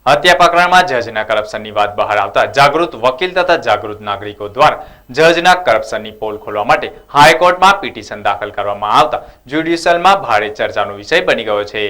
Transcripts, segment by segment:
હત્યા પ્રકરણમાં જજના કરપ્શનની વાત બહાર આવતા જાગૃત વકીલ તથા જાગૃત નાગરિકો દ્વારા જજના કરપ્શનની પોલ ખોલવા માટે હાઈકોર્ટમાં પિટિશન દાખલ કરવામાં આવતા જ્યુડિશિયલમાં ભારે ચર્ચાનો વિષય બની ગયો છે।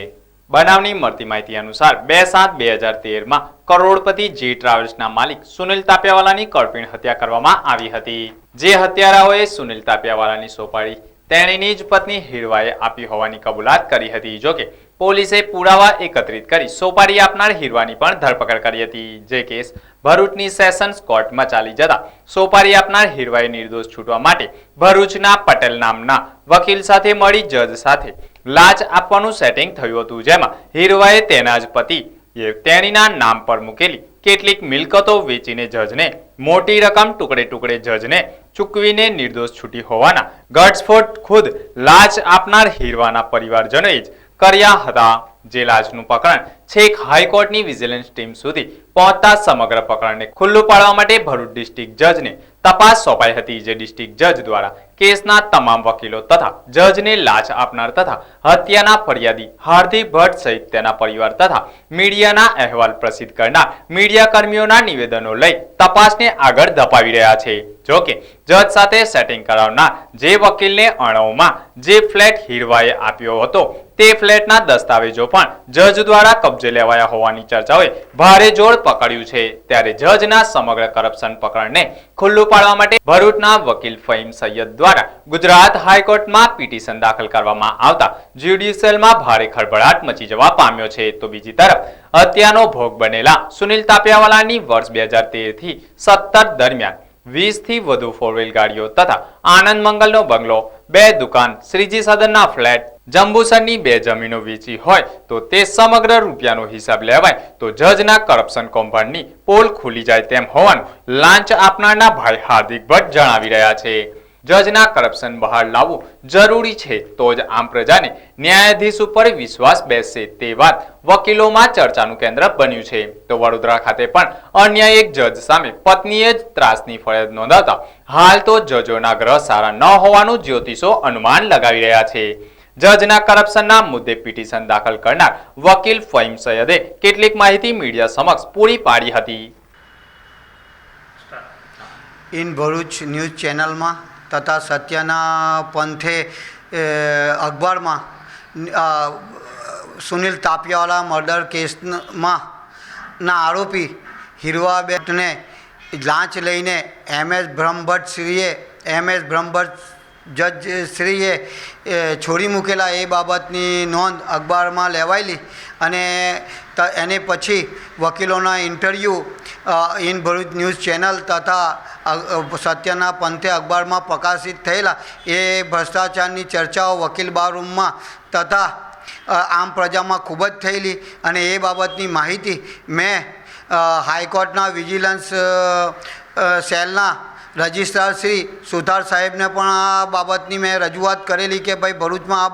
બનાવની મળતી માહિતી અનુસાર 2/7/2013માં કરોડપતિ જી ટ્રાવેલ્સના માલિક સુનિલ તાપિયાવાલાની કરપીણ હત્યા કરવામાં આવી હતી। જે હત્યારાઓએ સુનિલ તાપિયાવાલાની સોપારી તેણીની જ પત્ની હીરવાએ આપી હોવાની કબૂલાત કરી હતી। જોકે પોલીસે પુરાવા એકત્રિત કરી સોપારી આપનાર હીરવાની પણ ધરપકડ કરી હતી। જે કેસ ભરૂચની સેશન્સ કોર્ટમાં ચાલી જતા સોપારી આપનાર હીરવાએ નિર્દોષ છૂટવા માટે ભરૂચના પટેલ નામના વકીલ સાથે મળી જજ સાથે લાંચ આપવાનું સેટિંગ થયું હતું, જેમાં હીરવાએ તેના જ પતિ તેણીના નામ પર મૂકેલી કેટલીક મિલકતો વેચીને જજને મોટી રકમ ટુકડે ટુકડે જજને ચૂકવીને નિર્દોષ છૂટી હોવાના ઘટસ્ફોટ ખુદ લાંચ આપનાર હીરવાના પરિવારજનોએ જ કર્યા હતા। જે લાંચનું પ્રકરણ છેક હાઈકોર્ટની વિજિલન્સ ટીમ સુધી પહોંચતા સમગ્ર પ્રકરણને ખુલ્લું પાડવા માટે ભરૂચ ડિસ્ટ્રિક્ટ જજને તપાસ સોંપાઈ હતી। જે ડિસ્ટ્રિક્ટ જજ દ્વારા કેસના તમામ વકીલો તથા જજને લાંચ આપનાર તથા હત્યાના ફરિયાદી હાર્દિક ભટ્ટ સહિત તેના પરિવાર તથા મીડિયાના અહેવાલ પ્રસિદ્ધ કરનાર મીડિયા કર્મીઓના નિવેદનો લઈ તપાસને આગળ ધપાવી રહ્યા છે। જોકે જજ સાથે સેટિંગ કરાવનાર જે વકીલને અણવમાં જે ફ્લેટ હીરવાએ આપ્યો હતો તે ફ્લેટના દસ્તાવેજો પણ જજ દ્વારા કબજે લેવાયા હોવાની ચર્ચાઓએ ભારે જોર પકડ્યું છે। ત્યારે જજના સમગ્ર કરપ્શન પ્રકરણને ખુલ્લું પાડવા માટે ભરૂચના વકીલ ફહીમ સૈયદ દ્વારા ગુજરાત હાઈકોર્ટમાં પિટિશન દાખલ કરવામાં આવતા જ્યુડિશિયલમાં ભારે ખળભળાટ મચી જવા પામ્યો છે। તો બીજી તરફ હત્યાનો ભોગ બનેલા સુનિલ તાપિયાવાલાની વર્ષ 2013 થી 17 દરમિયાન 20 થી વધુ ફોર વ્હીલ ગાડીઓ તથા આનંદ મંગલનો બંગલો, 2 દુકાન, શ્રીજી સદનના ફ્લેટ, જંબુસરની 2 જમીનો વેચી હોય તો તે સમગ્ર રૂપિયાનો હિસાબ લેવાય તો જજના કરપ્શન કૌભાંડની પોલ ખુલી જાય તેમ હોવાનું લાંચ આપનારના ભાઈ હાર્દિક ભટ્ટ જણાવી રહ્યા છે। જજના કરપ્શન બહાર લાવવું જરૂરી છે તો જ આમ પ્રજાને ન્યાયાધીશ ઉપર વિશ્વાસ બેસશે તે વાત વકીલોમાં ચર્ચાનું કેન્દ્ર બન્યું છે। તો વડોદરા ખાતે પણ અન્ય એક જજ સામે પત્નીએ જ ત્રાસની ફરિયાદ નોંધાવતા હાલ તો જજોના ગ્રહ સારા ન હોવાનું જ્યોતિષો અનુમાન લગાવી રહ્યા છે। જજના કરપ્શનના મુદ્દે પિટિશન દાખલ કરનાર વકીલ ફહીમ સૈયદે કેટલીક માહિતી મીડિયા સમક્ષ પૂરી પાડી હતી। ઇન ભરૂચ ન્યૂઝ ચેનલમાં તથા સત્યના પંથે અખબારમાં સુનિલ તાપિયાવાલા મર્ડર કેસમાં આરોપી હીરવાબેનને લાંચ લઈને એમએસ બ્રહ્મભટ્ટ જજ શ્રીએ છોડી મૂકેલા એ બાબતની નોંધ અખબારમાં લેવાયેલી અને એને પછી વકીલોના interview in Bharuch news channel તથા સત્યના પંથે અખબારમાં પ્રકાશિત થયેલા એ ભ્રષ્ટાચારની ચર્ચાઓ વકીલ બારરૂમમાં તથા આમ પ્રજામાં ખૂબ જ થયેલી અને એ બાબતની માહિતી મેં હાઈકોર્ટના વિજિલન્સ સેલના રજિસ્ટ્રાર શ્રી સુથાર સાહેબને પણ આ બાબતની મેં રજૂઆત કરેલી કે ભાઈ ભરૂચમાં આ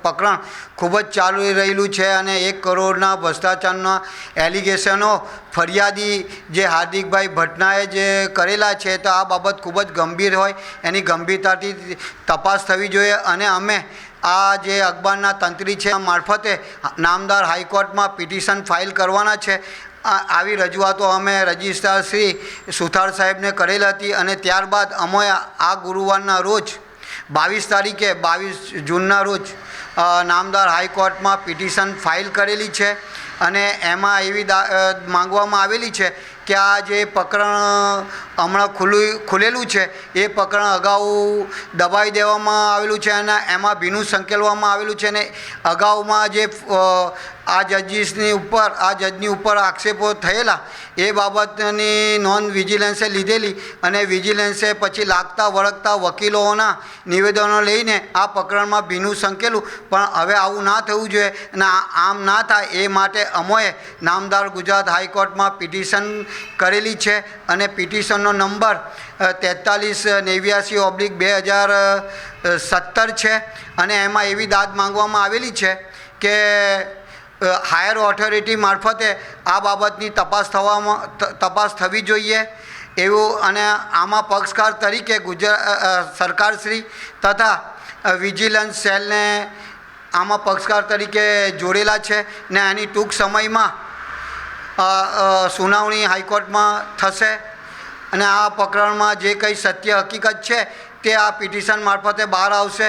પ્રકરણ ખૂબ જ ચાલી રહેલું છે અને 1 કરોડના ભ્રષ્ટાચારના એલિગેશનો ફરિયાદી જે હાર્દિકભાઈ ભટ્ટનાએ જે કરેલા છે તો આ બાબત ખૂબ જ ગંભીર હોય એની ગંભીરતાથી તપાસ થવી જોઈએ અને અમે આ જે અખબારના તંત્રી છે મારફતે નામદાર હાઈકોર્ટમાં પિટિશન ફાઇલ કરવાના છે। આવી રજૂઆતો અમે રજિસ્ટ્રાર શ્રી સુથાર સાહેબને કરેલ હતી અને ત્યારબાદ અમે આ ગુરુવારના રોજ 22 જૂનના રોજ નામદાર હાઈકોર્ટમાં પિટિશન ફાઇલ કરેલી છે અને એમાં એવી માંગવામાં આવેલી છે કે આ જે પ્રકરણ હમણાં ખુલેલું છે એ પ્રકરણ અગાઉ દબાવી દેવામાં આવેલું છે અને એમાં ભીનું સંકેલવામાં આવેલું છે અને અગાઉમાં જે આ જજની ઉપર આક્ષેપો થયેલા એ બાબતની નોંધ વિજિલન્સે લીધેલી અને વિજિલન્સે પછી લાગતા વળગતા વકીલોના નિવેદનો લઈને આ પ્રકરણમાં ભીનું સંકેલું પણ હવે આવું ના થવું જોઈએ અને આમ ના થાય એ માટે અમોએ નામદાર ગુજરાત હાઈકોર્ટમાં પિટિશન કરેલી છે અને પિટિશનનો નંબર 4389/2017 છે અને એમાં એવી દાદ માંગવામાં આવેલી છે કે હાયર ઓથોરિટી મારફતે આ બાબતની તપાસ થવી જોઈએ એવું અને આમાં પક્ષકાર તરીકે ગુજરાત સરકારશ્રી તથા વિજિલન્સ સેલને આમાં પક્ષકાર તરીકે જોડેલા છે ને એની ટૂંક સમયમાં સુનાવણી હાઈકોર્ટમાં થશે અને આ પ્રકરણમાં જે કંઈ સત્ય હકીકત છે તે આ પિટિશન મારફતે બહાર આવશે.